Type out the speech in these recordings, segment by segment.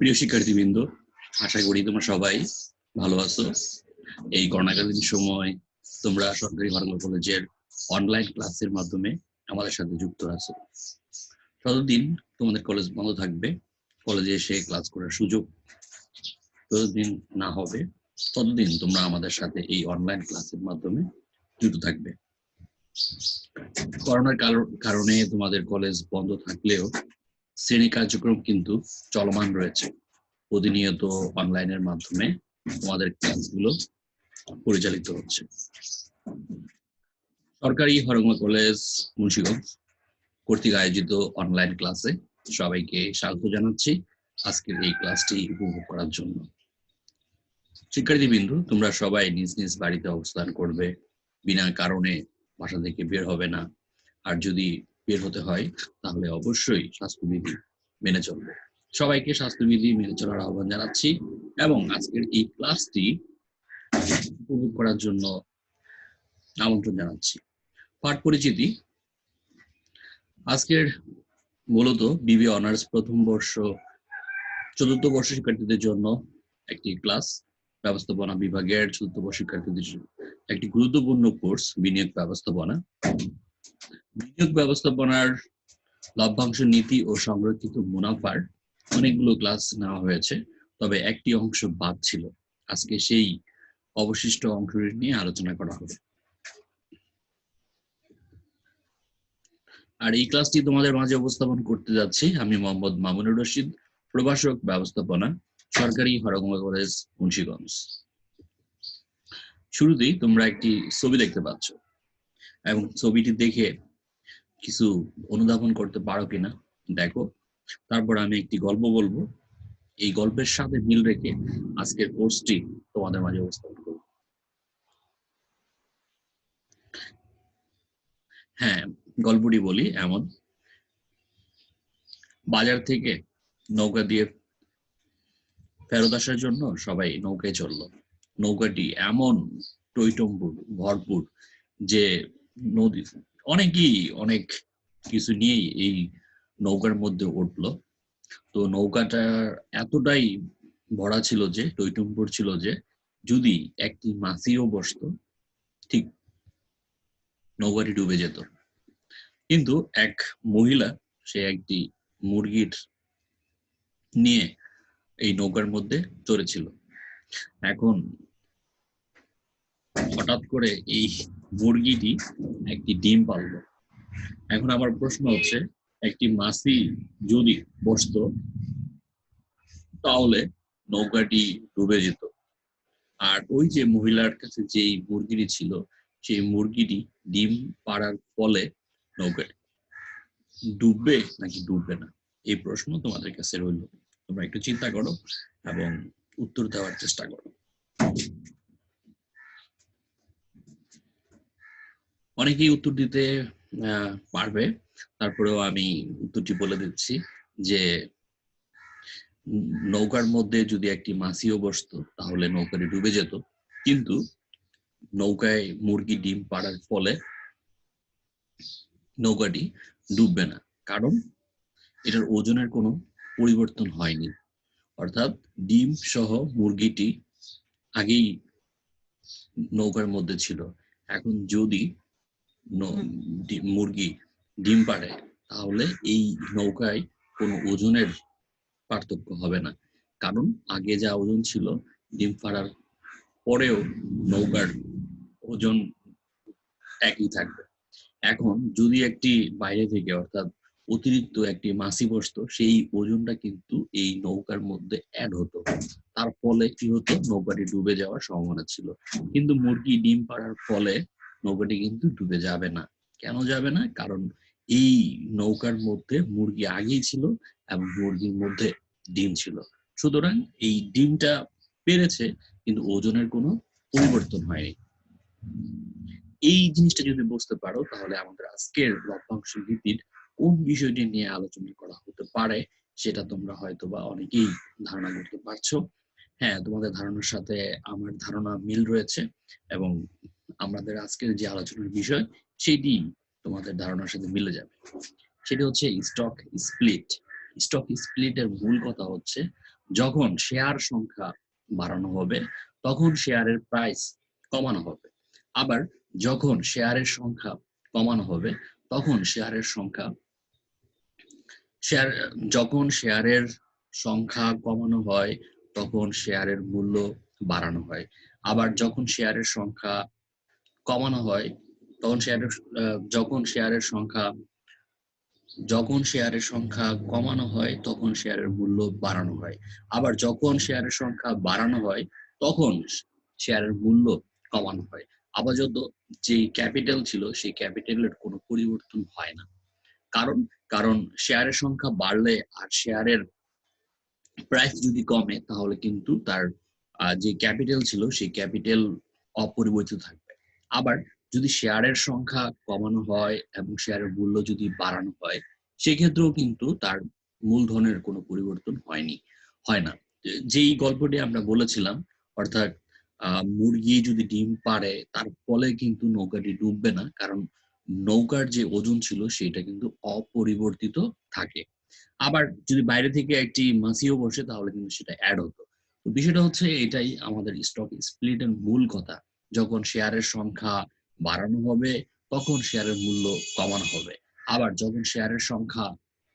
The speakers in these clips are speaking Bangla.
প্রিয় শিক্ষার্থীবৃন্দ, আশা করি তোমরা সবাই ভালো আছো। এই করোনাকালীন সময় তোমরা সরকারি বাংলা কলেজের অনলাইন ক্লাসের মাধ্যমে আমাদের সাথে যুক্ত আছো। ততদিন তোমাদের কলেজ বন্ধ থাকবে, কলেজে এসে ক্লাস করার সুযোগ যতদিন না হবে ততদিন তোমরা আমাদের সাথে এই অনলাইন ক্লাসের মাধ্যমে যুক্ত থাকবে। করোনার কারণে তোমাদের কলেজ বন্ধ থাকলেও শ্রেণী কার্যক্রম কিন্তু চলমান রয়েছে। প্রতিনিয়ত অনলাইনের মাধ্যমে তোমাদের ক্লাসগুলো পরিচালিত হচ্ছে। সরকারি হরগমা কলেজ মুন্সিগঞ্জ কর্তৃক আয়োজিত অনলাইন ক্লাসে সবাইকে স্বাগত জানাচ্ছি আজকের এই ক্লাসটি উপভোগ করার জন্য। শিক্ষার্থীবৃন্দ, তোমরা সবাই নিজ নিজ বাড়িতে অবস্থান করবে, বিনা কারণে বাসা থেকে বের হবে না। আর যদি বের হতে হয় তাহলে অবশ্যই স্বাস্থ্যবিধি মেনে চলবে। সবাইকে স্বাস্থ্যবিধি মেনে চলার আহ্বান জানাচ্ছি এবং আজকের এই ক্লাসটি উপভোগ করার জন্য আমন্ত্রণ জানাচ্ছি। পাঠ পরিচিতি। আজকের মূলত বিবি অনার্স প্রথম বর্ষ চতুর্থ বর্ষ শিক্ষার্থীদের জন্য একটি ক্লাস। ব্যবস্থাপনা বিভাগের চতুর্থ বর্ষ শিক্ষার্থীদের একটি গুরুত্বপূর্ণ কোর্স বিনিয়োগ ব্যবস্থাপনা। বিনিয়োগ ব্যবস্থাপনার লভ্যাংশ নীতি ও সংরক্ষিত মুনাফার অনেকগুলো ক্লাস নেওয়া হয়েছে, তবে একটি অংশ বাদ ছিল। আজকে সেই অবশিষ্ট অংশটি নিয়ে আলোচনা করা হবে। আর এই ক্লাসটি তোমাদের মাঝে উপস্থাপন করতে যাচ্ছি আমি মোহাম্মদ মামুনুর রশিদ, প্রভাষক ব্যবস্থাপনা, সরকারি হরগমা কলেজ মুন্সিগঞ্জ। শুরুতেই তোমরা একটি ছবি দেখতে পাচ্ছ এবং ছবিটি দেখে কিছু অনুধাবন করতে পারো কিনা দেখো। তারপর আমি একটি গল্প বলবো, এই গল্পের সাথে মিল রেখে আজকের কোর্সটি তোমাদের মাঝে উপস্থাপন করব। হ্যাঁ, গল্পটি বলি এমন। বাজার থেকে নৌকা দিয়ে ফেরত আসার জন্য সবাই নৌকায় চললো। নৌকাটি এমন টইটম্বুর ভরপুর যে নদী অনেকেই অনেক কিছু নিয়েই এই নৌকার মধ্যে উঠলো। তো নৌকাটা এতটাই ভরা ছিল যে টইটম্বুর ছিল যে যদি একটি মাছিও বসতো ঠিক নৌকাটি ডুবে যেত। কিন্তু এক মহিলা সে একটি মুরগির নিয়ে এই নৌকার মধ্যে চড়েছিল। এখন হঠাৎ করে এই মুরগিটি একটি ডিম পারলো। এখন আমার প্রশ্ন হচ্ছে, একটি মাছি যদি বসতো তাহলে নৌকাটি ডুবে যেত। আর ওই যে মহিলার কাছে যেই মুরগিটি ছিল সেই মুরগিটি ডিম পাড়ার ফলে নৌকাটি ডুববে নাকি ডুববে না, এই প্রশ্ন তোমাদের কাছে রইল। তোমরা একটু চিন্তা করো এবং উত্তর দেওয়ার চেষ্টা করো। অনেকেই উত্তর দিতে পারবে, তারপরেও আমি উত্তরটি বলে দিচ্ছি যে নৌকার মধ্যে যদি একটি মাছিও বসতো তাহলে নৌকাটি ডুবে যেত, কিন্তু নৌকায় মুরগি ডিম পাড়ার ফলে নৌকাটি ডুববে না, কারণ এটার ওজনের কোনো পরিবর্তন হয়নি। অর্থাৎ ডিম সহ মুরগিটি আগেই নৌকার মধ্যে ছিল। এখন যদি মুরগি ডিম পাড়ে তাহলে এই নৌকায় কোনো ওজনের পার্থক্য হবে না, কারণ আগে যা ওজন ছিল ডিম পাড়ার পরেও নৌকার ওজন একই থাকবে। এখন যদি একটি বাইরে থেকে অর্থাৎ অতিরিক্ত একটি মাছি বসতো, সেই ওজনটা কিন্তু এই নৌকার মধ্যে অ্যাড হতো, তার ফলে কি হতো, নৌকাটি ডুবে যাওয়ার সম্ভাবনা ছিল। কিন্তু মুরগি ডিম পাড়ার ফলে নৌকাটি কিন্তু ডুবে যাবে না। কেন যাবে না? কারণ এই নৌকার মধ্যে মুরগি আগেই ছিল এবং মুরগির মধ্যে ডিম ছিল, সুতরাং এই ডিমটা পেরেছে কিন্তু ওজনের কোনো পরিবর্তন হয়নি। এই জিনিসটা যদি বুঝতে পারো তাহলে আমাদের আজকের লভ্যাংশ নীতির কোন বিষয়টি নিয়ে আলোচনা করা হতে পারে সেটা তোমরা হয়তো বা অনেকেই ধারণা করতে পারছো। হ্যাঁ, তোমাদের ধারণার সাথে আমার ধারণা মিল রয়েছে এবং আমাদের আজকের যে আলোচনার বিষয় সেটি তোমাদের ধারণার সাথে মিলে যাবে। সেটি হচ্ছে স্টক স্প্লিট। স্টক স্প্লিটের মূল কথা হচ্ছে যখন শেয়ার সংখ্যা বাড়ানো হবে তখন শেয়ারের প্রাইস কমানো হবে, আবার যখন শেয়ারের সংখ্যা কমানো হবে তখন যখন শেয়ারের সংখ্যা কমানো হয় তখন শেয়ারের মূল্য বাড়ানো হয়, আবার যখন শেয়ারের সংখ্যা কমানো হয় তখন যখন শেয়ারের সংখ্যা কমানো হয় তখন শেয়ারের মূল্য বাড়ানো হয়, আবার যখন শেয়ারের সংখ্যা বাড়ানো হয় তখন শেয়ারের মূল্য কমানো হয়। আপাতত যে ক্যাপিটাল ছিল সেই ক্যাপিটালের কোনো পরিবর্তন হয় না। কারণ কারণ শেয়ারের সংখ্যা বাড়লে আর শেয়ারের প্রাইস যদি কমে তাহলে কিন্তু তার যে ক্যাপিটাল ছিল সেই ক্যাপিটাল অপরিবর্তিত থাকবে। আবার যদি শেয়ারের সংখ্যা কমানো হয় এবং শেয়ারের মূল্য যদি বাড়ানো হয় সেক্ষেত্রেও কিন্তু তার মূলধনের কোনো পরিবর্তন হয় না। যেই গল্পটি আমরা বলেছিলাম, অর্থাৎ মুরগি যদি ডিম পাড়ে তার ফলে কিন্তু নৌকাটি ডুববে না, কারণ নৌকার যে ওজন ছিল সেটা কিন্তু অপরিবর্তিত থাকে। আবার যদি বাইরে থেকে একটি মাছিও বসে তাহলে কিন্তু সেটা অ্যাড হতো। তো বিষয়টা হচ্ছে এটাই আমাদের স্টক স্প্লিটের মূল কথা। যখন শেয়ারের সংখ্যা বাড়ানো হবে তখন শেয়ারের মূল্য কমানো হবে, আবার যখন শেয়ারের সংখ্যা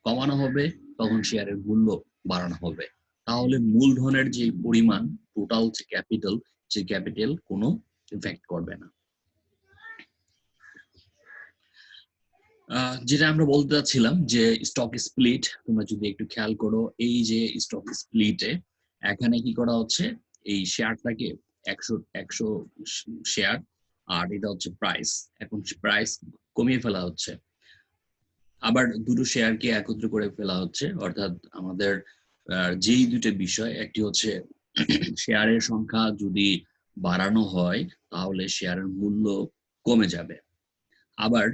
কমানো হবে তখন শেয়ারের মূল্য বাড়ানো হবে। তাহলে মূলধনের যে পরিমাণ, টোটাল যে ক্যাপিটাল, সেই ক্যাপিটাল কোনো ইফেক্ট করবে না। যেটা আমরা বলতে চাচ্ছিলাম যে স্টক স্প্লিট, তোমরা যদি একটু খেয়াল করো এই যে স্টক স্প্লিটে এখানে কি করা হচ্ছে, এই শেয়ারটাকে 100 শেয়ার আর এটা হচ্ছে প্রাইস, এখন প্রাইস কমিয়ে ফেলা হচ্ছে, আবার দুটো শেয়ারকে একত্র করে ফেলা হচ্ছে। অর্থাৎ আমাদের যেই দুটো বিষয়, একটি হচ্ছে শেয়ারের সংখ্যা যদি বাড়ানো হয় তাহলে শেয়ারের মূল্য কমে যাবে, আবার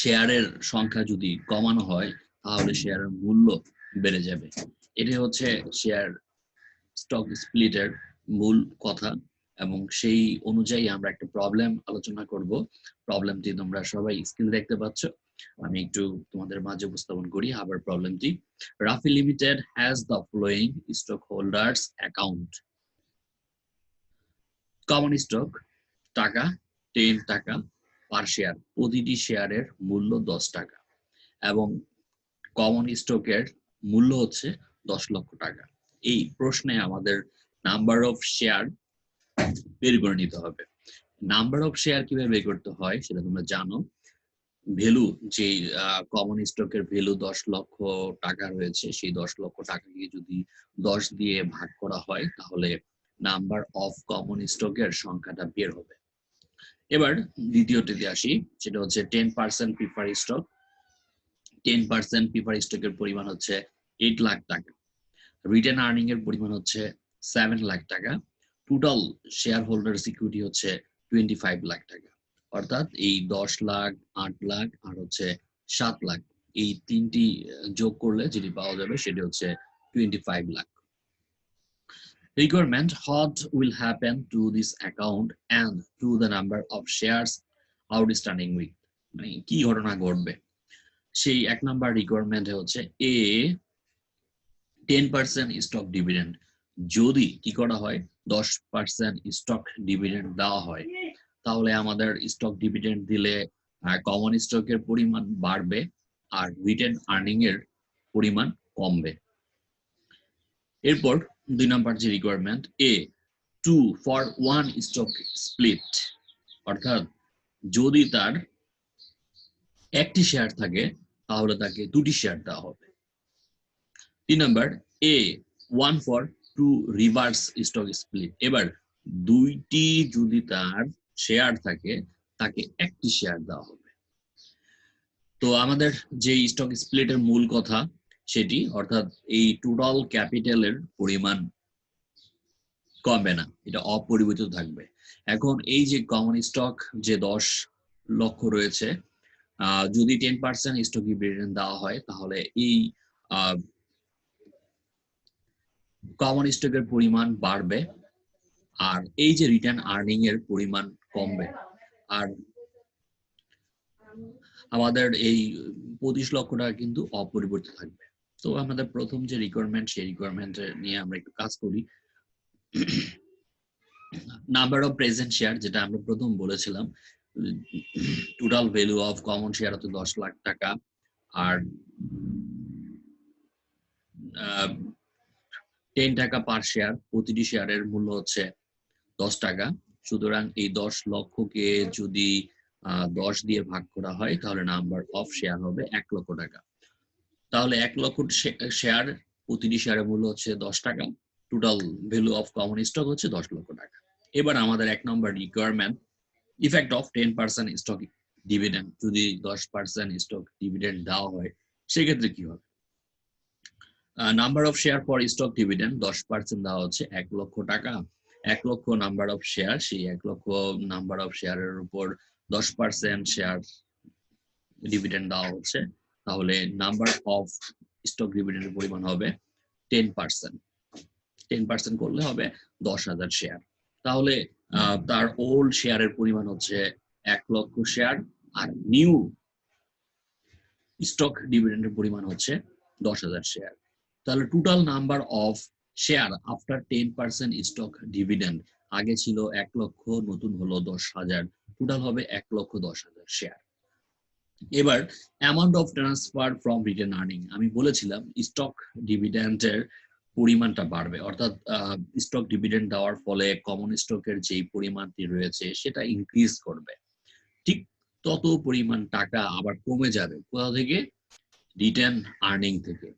শেয়ারের সংখ্যা যদি কমানো হয় তাহলে শেয়ারের মূল্য বেড়ে যাবে। এটাই হচ্ছে শেয়ার স্টক স্প্লিটের মূল কথা, এবং সেই অনুযায়ী আমরা একটা প্রবলেম আলোচনা করব। প্রবলেমটি তোমরা সবাই স্ক্রিনে দেখতে পাচ্ছ, আমি একটু তোমাদের মাঝে উপস্থাপন করি। আবার প্রবলেমটি, Rafi limited has the following stock holders account. Common stock টাকা 10 টাকা পার শেয়ার, প্রতিটি শেয়ারের মূল্য 10 টাকা এবং কমন স্টকের মূল্য হচ্ছে 10 লক্ষ টাকা। এই প্রশ্নে আমাদের নাম্বার অফ শেয়ার বের করে নিতে হবে। নাম্বার অফ শেয়ার কিভাবে বের করতে হয় সেটা তোমরা জানো। ভ্যালু, যে কমন স্টকের ভ্যালু 10 লক্ষ টাকা রয়েছে, সেই 10 লক্ষ টাকাকে যদি 10 দিয়ে ভাগ করা হয় তাহলে নাম্বার অফ কমন স্টকের সংখ্যাটা বের হবে। এবার দ্বিতীয়টিতে আসি, সেটা হচ্ছে 10% প্রিফার স্টক। 10% প্রিফার স্টকের পরিমাণ হচ্ছে 8 লাখ টাকা, রিটেন আর্নিং এর পরিমাণ হচ্ছে 7 লাখ টাকা, টোটাল শেয়ার হোল্ডার সিকিউরিটি হচ্ছে 25 লাখ টাকা। অর্থাৎ এই 10 লাখ, 8 লাখ আর হচ্ছে 7 লাখ, এই তিনটি যোগ করলে যেটি পাওয়া যাবে সেটি হচ্ছে 25 lakh. Requirement: what will happen to this account and to the number of shares outstanding with, মানে কি ঘটনা ঘটবে। সেই 1 নাম্বার রিকোয়ারমেন্ট হচ্ছে এ 10% স্টক ডিভিডেন্ড, যদি কি করা হয় 10% স্টক ডিভিডেন্ড দেওয়া হয় তাহলে আমাদের স্টক ডিভিডেন্ড দিলে কমন স্টকের পরিমাণ বাড়বে আর রিটেন আর্নিং এর পরিমাণ কমবে। এরপর 2 নাম্বার যে requirement, A 2 for 1 stock split, অর্থাৎ যদি তার একটি শেয়ার থাকে তাহলে তাকে দুটি শেয়ার দেওয়া হবে। 3 number, a 1 for 2 reverse stock split, এবার দুইটি যদি তার শেয়ার থাকে তাকে একটি শেয়ার দেওয়া হবে। তো আমাদের যে স্টক স্প্লিটের মূল কথা সেটি, অর্থাৎ এই টোটাল ক্যাপিটালের পরিমাণ কমবে না, এটা অপরিবর্তিত থাকবে। এখন এই যে কমন স্টক যে 10 লক্ষ রয়েছে, যদি 10% স্টক ডিভিডেন্ড দেওয়া হয় তাহলে এই কমন স্টকের পরিমাণ বাড়বে আর এই যে রিটার্ন আর্নিং এর পরিমাণ কমবে, আর আমাদের এই 25 লক্ষ টাকা কিন্তু অপরিবর্তিত থাকবে। তো আমাদের প্রথম যে রিকোয়ারমেন্ট সেই রিকোয়ারমেন্ট নিয়ে আমরা একটু কাজ করি। নাম্বার অফ প্রেজেন্ট শেয়ার, যেটা আমরা প্রথম বলেছিলাম, total value of common share হচ্ছে 10 লাখ টাকা, আর 10 টাকা পার শেয়ার, প্রতিটি শেয়ারের মূল্য হচ্ছে 10 টাকা। সুতরাং এই 10 লক্ষকে যদি 10 দিয়ে ভাগ করা হয় তাহলে নাম্বার অফ শেয়ার হবে 1 লক্ষ টাকা। তাহলে 1 লক্ষ শেয়ার, প্রতিটি শেয়ারের মূল্য হচ্ছে 10 টাকা, total value of common stock হচ্ছে 10 লক্ষ টাকা। এবার আমাদের 1 নম্বর requirement, effect of 10% stock dividend. যদি 10% স্টক ডিভিডেন্ড দেওয়া হয় সেক্ষেত্রে কি হবে? Number of share for stock dividend 10% দেওয়া হচ্ছে 1 লক্ষ টাকা। 1 লক্ষ নাম্বার অফ শেয়ার, সেই 1 লক্ষ নাম্বার অফ শেয়ারের উপর 10% শেয়ার ডিভিডেন্ড দেওয়া হচ্ছে, তাহলে নাম্বার অফ স্টক ডিভিডেন্ডের পরিমাণ হবে 10%। 10% করলে হবে 10,000 শেয়ার। তাহলে তার ওল্ড শেয়ারের পরিমাণ হচ্ছে 1 লক্ষ শেয়ার, আর নিউ স্টক ডিভিডেন্ডের পরিমাণ হচ্ছে 10,000 শেয়ার। তাহলে total number of share after 10% stock dividend, আগে ছিল 1 লক্ষ, নতুন হলো 10,000, টোটাল হবে 1,10,000 শেয়ার। এবার amount of transfer from written earning, আমি বলেছিলাম স্টক ডিভিডেন্ডের পরিমাণটা বাড়বে, অর্থাৎ স্টক ডিভিডেন্ড দেওয়ার ফলে কমন স্টকের যেই পরিমাণটি রয়েছে সেটা ইনক্রিজ করবে, ঠিক তত পরিমাণ টাকা আবার কমে যাবে। কোথা থেকে? রিটেন আর্নিং থেকে।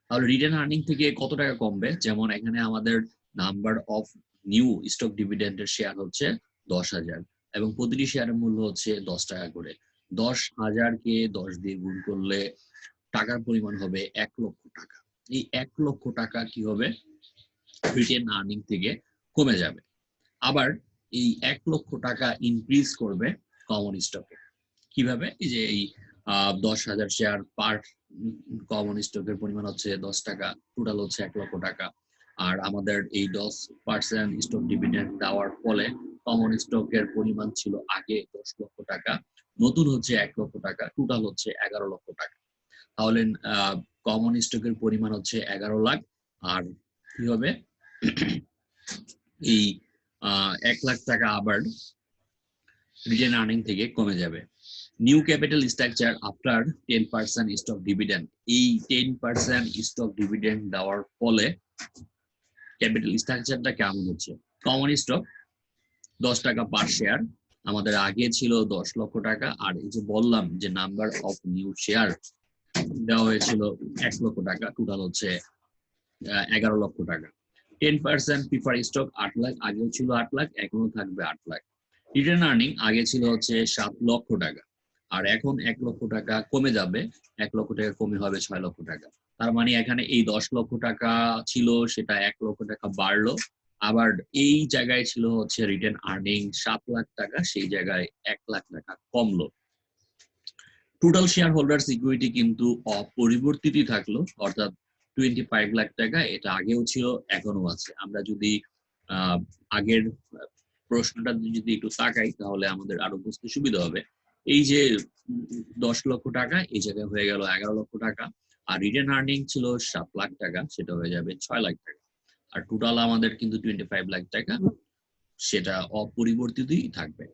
তাহলে রিটেন আর্নিং থেকে কত টাকা কমবে? যেমন এখানে আমাদের নাম্বার অফ নিউ স্টক ডিভিডেন্ডের শেয়ার হচ্ছে 10,000 এবং প্রতিটি শেয়ারের মূল্য হচ্ছে 10 টাকা করে। 10,000-কে 10 দিয়ে গুণ করলে টাকার পরিমাণ হবে 1 লক্ষ টাকা। এই 1 লক্ষ টাকা কি হবে? রিটেন আর্নিং থেকে কমে যাবে। আবার এই 1 লক্ষ টাকা ইনক্রিজ করবে কমন স্টকে। কিভাবে? এই যে এই 10,000 শেয়ার পার কমন স্টকের পরিমাণ হচ্ছে 10 টাকা, টোটাল হচ্ছে 1 লক্ষ টাকা। আর আমাদের এই 10% স্টক ডিভিডেন্ড দেওয়ার ফলে কমন স্টকের পরিমাণ ছিল আগে 10 লক্ষ টাকা, নতুন হচ্ছে 1 লক্ষ টাকা, টোটাল হচ্ছে 11 লক্ষ টাকা। তাহলে কমন স্টকের পরিমাণ হচ্ছে 11 লাখ, আর কি হবে? এই 1 লাখ টাকা আবার রিটেন আর্নিং থেকে কমে যাবে। New capital structure after 10% stock dividend, এই 10% স্টক ডিভিডেন্ড দেওয়ার ফলে ক্যাপিটাল স্ট্রাকচারটা কেমন হচ্ছে? কমন স্টক 10 টাকা পার শেয়ার, আমাদের আগে ছিল 10 লক্ষ টাকা, আর এই যে বললাম যে নাম্বার অফ নিউ শেয়ার দেওয়া হয়েছিল 1 লক্ষ টাকা, টোটাল হচ্ছে 11 লক্ষ টাকা। 10% প্রিফার স্টক 8 লাখ, আগেও ছিল 8 লাখ, এখনো থাকবে 8 লাখ। রিটার্ন আর্নিং আগে ছিল হচ্ছে 7 লক্ষ টাকা, আর এখন 1 লক্ষ টাকা কমে যাবে, 1 লক্ষ টাকা কমে হবে 6 লক্ষ টাকা। তার মানে এখানে এই 10 লক্ষ টাকা ছিল, সেটা 1 লক্ষ টাকা বাড়লো। আবার এই জায়গায় ছিল হচ্ছে রিটার্ন আর্নিং 7 লাখ টাকা, সেই জায়গায় 1 লাখ টাকা কমলো। টোটাল শেয়ার হোল্ডার্স ইকুইটি কিন্তু অপরিবর্তিতই থাকলো, অর্থাৎ 25 লাখ টাকা, এটা আগেও ছিল এখনো আছে। আমরা যদি আগের প্রশ্নটা যদি একটু তাকাই তাহলে আমাদের আরো বুঝতে সুবিধা হবে। এই যে 10 লক্ষ টাকা, এই জায়গায় হয়ে গেল 11 লক্ষ টাকা, আর রিটেন আর্নিং ছিল 7 লাখ টাকা, সেটা হয়ে যাবে 6 লাখ টাকা, আর টোটাল আমাদের কিন্তু 25 লাখ টাকা, সেটা অপরিবর্তিতই থাকবে।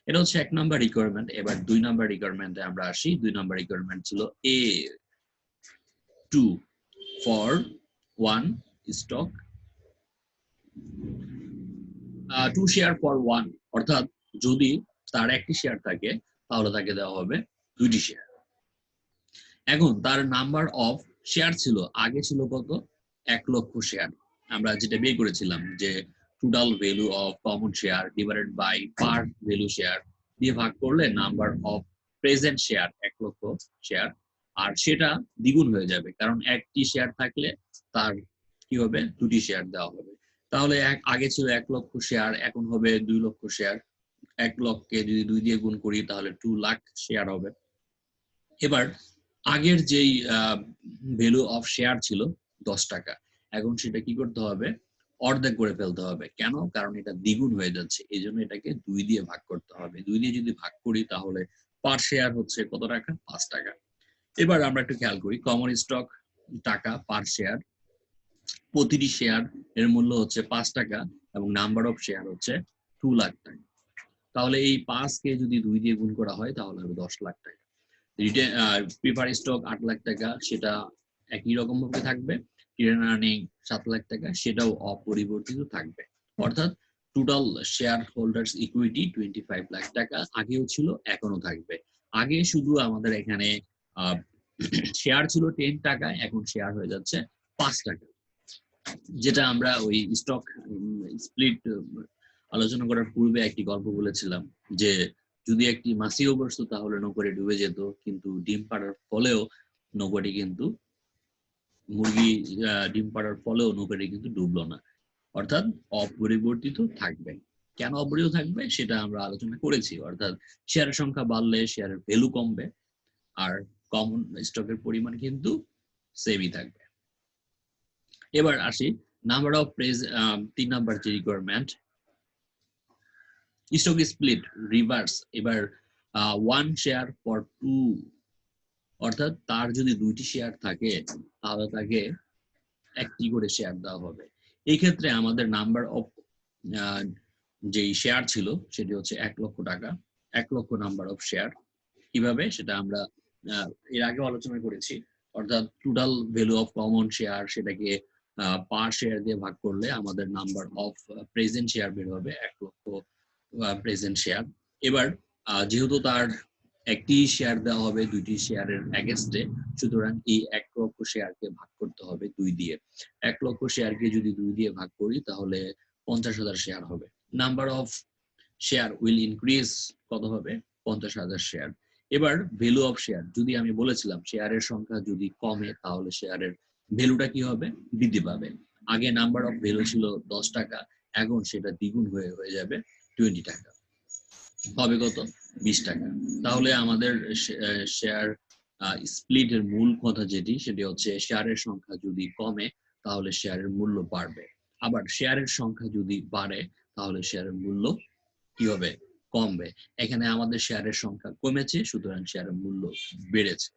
এটা হচ্ছে 1 নাম্বার রিকোয়ারমেন্ট। এবার 2 নাম্বার রিকোয়ারমেন্টে আমরা আসি। 2 নাম্বার রিকোয়ারমেন্ট ছিল A2 for 1 stock 2 share for 1, অর্থাৎ যদি তার একটি শেয়ার থাকে তাহলে তাকে দেওয়া হবে 2টি শেয়ার। এখন তার নাম্বার অফ শেয়ার ছিল, আগে ছিল কত? 1 লক্ষ শেয়ার। আমরা যেটা বের করেছিলাম যে total value of common share divided by par value share দিয়ে ভাগ করলে নাম্বার অফ প্রেজেন্ট শেয়ার 1 লক্ষ শেয়ার, আর সেটা দ্বিগুণ হয়ে যাবে, কারণ একটি শেয়ার থাকলে তার কি হবে? 2টি শেয়ার দেওয়া হবে। তাহলে আগে ছিল 1 লক্ষ শেয়ার, এখন হবে 2 লক্ষ শেয়ার। 1 লক্ষকে যদি 2 দিয়ে গুণ করি তাহলে 2 লাখ শেয়ার হবে। এবার আগের যেই ভ্যালু অফ শেয়ার ছিল 10 টাকা, এখন সেটা কি করতে হবে? অর্ধেক করে ফেলতে হবে। কেন? কারণ এটা দ্বিগুণ হয়ে যাচ্ছে, এই জন্য এটাকে 2 দিয়ে ভাগ করতে হবে। 2 দিয়ে যদি ভাগ করি তাহলে পার শেয়ার হচ্ছে কত টাকা? 5 টাকা। এবার আমরা একটু খেয়াল করি, কমন স্টক টাকা পার শেয়ার, প্রতিটি শেয়ার এর মূল্য হচ্ছে 5 টাকা এবং নাম্বার অফ শেয়ার হচ্ছে 2 লাখ টাকা। তাহলে এই 5 কে যদি 2 দিয়ে গুণ করা হয় তাহলে হবে 10 লাখ টাকা। প্রিফার স্টক 8 লাখ টাকা, সেটা একই রকম ভাবে থাকবে। রিটেন আর্নিং 7 লাখ টাকা, সেটাও অপরিবর্তিত থাকবে। অর্থাৎ total share holders equity 25 lakh টাকা আগেও ছিল, এখনো থাকবে। আগে শুধু আমাদের এখানে শেয়ার ছিল 10 টাকা, এখন শেয়ার হয়ে যাচ্ছে 5 টাকা। যেটা আমরা ওই স্টক স্প্লিট আলোচনা করার পূর্বে একটি গল্প বলেছিলাম যে যদি একটি মাছিও বসতো তাহলে নৌকাটি ডুবে যেত, কিন্তু ডিম পাড়ার ফলেও নৌকাটি কিন্তু ডিম পাড়ার ফলেও নৌকাটি কিন্তু ডুবলো না। অর্থাৎ অপরিবর্তিত থাকবে। কেন অপরিবর্তিত থাকবে সেটা আমরা আলোচনা করেছি। অর্থাৎ শেয়ারের সংখ্যা বাড়লে শেয়ারের ভ্যালু কমবে, আর কমন স্টকের পরিমাণ কিন্তু সেমই থাকবে। এবার আসি নাম্বার অফ 3 নাম্বার যে রিকোয়ারমেন্ট, স্টক স্প্লিট রিভার্স। এবার 1 শেয়ার ফর 2, অর্থাৎ তার যদি 2টি শেয়ার থাকে তাহলে তাকে একটি করে শেয়ার দেওয়া হবে। এই ক্ষেত্রে আমাদের নাম্বার অফ যে শেয়ার ছিল সেটি হচ্ছে 1 লক্ষ টাকা, 1 লক্ষ নাম্বার অফ শেয়ার। কিভাবে সেটা আমরা এর আগে আলোচনা করেছি। অর্থাৎ total value of common share সেটাকে পার শেয়ার দিয়ে ভাগ করলে আমাদের নাম্বার অফ প্রেজেন্ট শেয়ার বের হবে 1 লক্ষ প্রেজেন্ট শেয়ার। এবার যেহেতু তার একটি শেয়ার দেওয়া হবে 2টি শেয়ারের এগেইনস্টে, সুতরাং এই 1 লক্ষ শেয়ারকে ভাগ করতে হবে 2 দিয়ে। 1 লক্ষ শেয়ারকে যদি 2 দিয়ে ভাগ করি তাহলে 50,000 শেয়ার হবে। Number of share will increase, কত হবে? 50,000 শেয়ার। এবার ভ্যালু অফ শেয়ার, যদি আমি বলেছিলাম শেয়ারের সংখ্যা যদি কমে তাহলে শেয়ারের ভ্যালুটা কি হবে? বৃদ্ধি পাবে। আগে নাম্বার অফ ভ্যালু ছিল 10 টাকা, এখন সেটা দ্বিগুণ হয়ে যাবে 20 টাকা। হবে কত? 20 টাকা। তাহলে আমাদের শেয়ার স্প্লিটের মূল কথা যেটি, সেটি হচ্ছে শেয়ারের সংখ্যা যদি কমে তাহলে শেয়ারের মূল্য বাড়বে, আবার শেয়ারের সংখ্যা যদি বাড়ে তাহলে শেয়ারের মূল্য কি হবে? কমবে। এখানে আমাদের শেয়ারের সংখ্যা কমেছে, সুতরাং শেয়ারের মূল্য বেড়েছে।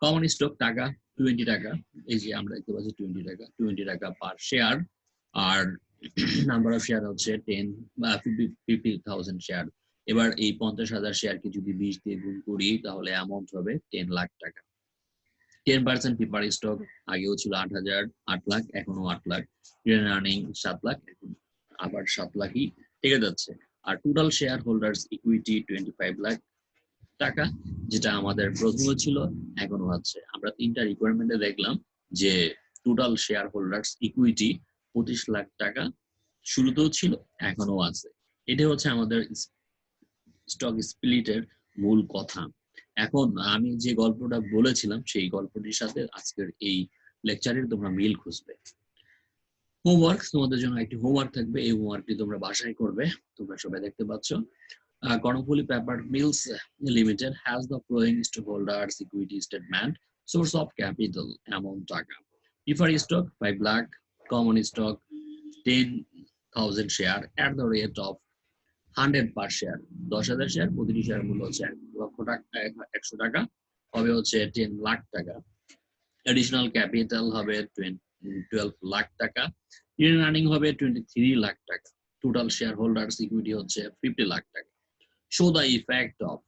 কমন স্টক টাকা 20 টাকা, এই যে আমরা দেখতে পাচ্ছি 20 টাকা, 20 টাকা পার শেয়ার। আর নাম্বার অফ শেয়ার হচ্ছে 50,000 শেয়ার। এবার এই 50,000 শেয়ারকে যদি 20 দিয়ে গুণ করি তাহলে অ্যামাউন্ট হবে 10 লাখ টাকা। 10% প্রিফার স্টক আগেও ছিল 8 লাখ, এখনো 8 লাখ। রিটেন আর্নিং 7 লাখ, এখন আবার 7 লাখই থেকে যাচ্ছে। আর total share holders equity 25 lakh টাকা, যেটা আমাদের প্রথমে ছিল এখনো আছে। আমরা 3টা রিকোয়ারমেন্টে দেখলাম যে total share holders equity 25 lakh টাকা শুরুতেও ছিল, এখনো আছে। এটা হচ্ছে আমাদের স্টক স্প্লিটের মূল কথা। এখন আমি যে গল্পটা বলেছিলাম সেই গল্পটির সাথে আজকের এই লেকচারের তোমরা মিল খুঁজবে। হোমওয়ার্ক, তোমাদের জন্য একটি হোমওয়ার্ক থাকবে, এই হোমওয়ার্কটি তোমরা বাসায় করবে। তোমরা সবাই দেখতে পাচ্ছ Kernopolli Paper Mills Limited has the following stockholders equity statement. Source of capital amount টাকা, preferred stock 5 lakh, common stock 10,000 share at the rate of 100 per share, 10,000 share, প্রতিটি শেয়ার মূল্য হচ্ছে 1 লক্ষ টাকা, 100 টাকা, হবে হচ্ছে 10 লাখ টাকা। এডিশনাল ক্যাপিটাল হবে 12 লাখ টাকা। রিটেন আর্নিং হবে 23 লাখ টাকা। টোটাল শেয়ার হোল্ডার্স ইকুইটি হচ্ছে 50 লাখ টাকা। শো দ্য ইফেক্ট অফ,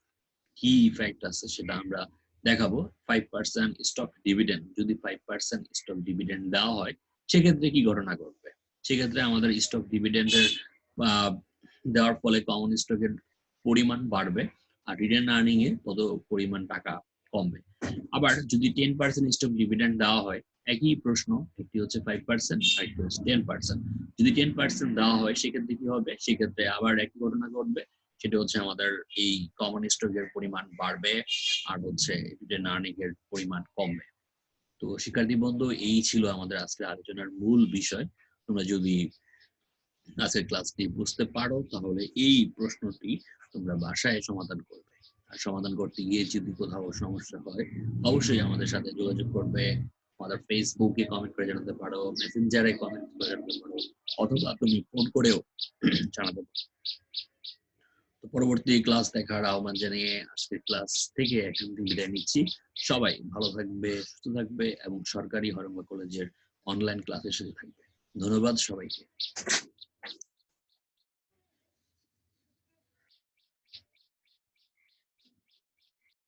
কি ইফেক্ট আছে সেটা আমরা দেখাবো। 5% স্টক ডিভিডেন্ড, যদি 5% স্টক ডিভিডেন্ড দেওয়া হয় সেক্ষেত্রে কি ঘটনা ঘটবে? সেক্ষেত্রে আমাদের স্টক ডিভিডেন্ডের দেওয়ার ফলে কমন স্টকের পরিমাণ বাড়বে, আর রিটেন আর্নিং এ তত পরিমাণ টাকা কমবে। আবার যদি 10% স্টক ডিভিডেন্ড দেওয়া হয়, একই প্রশ্ন, একটি হচ্ছে 5% আর একটি হচ্ছে 10%। যদি 10% দেওয়া হয় সেক্ষেত্রে কি হবে? সেক্ষেত্রে আবার একই ঘটনা ঘটবে, সেটা হচ্ছে আমাদের এই কমন স্টকের পরিমাণ বাড়বে আর হচ্ছে রিটেন আর্নিং এর পরিমাণ কমবে। তো শিক্ষার্থী বন্ধু, এই ছিল আমাদের আজকের আলোচনার মূল বিষয়। তোমরা যদি আজকের ক্লাসটি বুঝতে পারো তাহলে এই প্রশ্নটি তোমরা বাসায় সমাধান করবে। আর সমাধান করতে গিয়ে যদি কোথাও সমস্যা হয় অবশ্যই আমাদের সাথে যোগাযোগ করবে। আমাদের ফেসবুকে কমেন্ট করে জানাতে পারো, মেসেঞ্জারে কমেন্ট করে জানাতে পারো, অথবা তুমি ফোন করেও জানাতে পারো। তো পরবর্তী ক্লাস দেখার আহ্বান জানিয়ে আজকের ক্লাস থেকে এখান থেকে বিদায় নিচ্ছি। সবাই ভালো থাকবে, সুস্থ থাকবে এবং সরকারি হরঙ্গা কলেজের অনলাইন ক্লাসের সাথে থাকবে। ধন্যবাদ সবাইকে।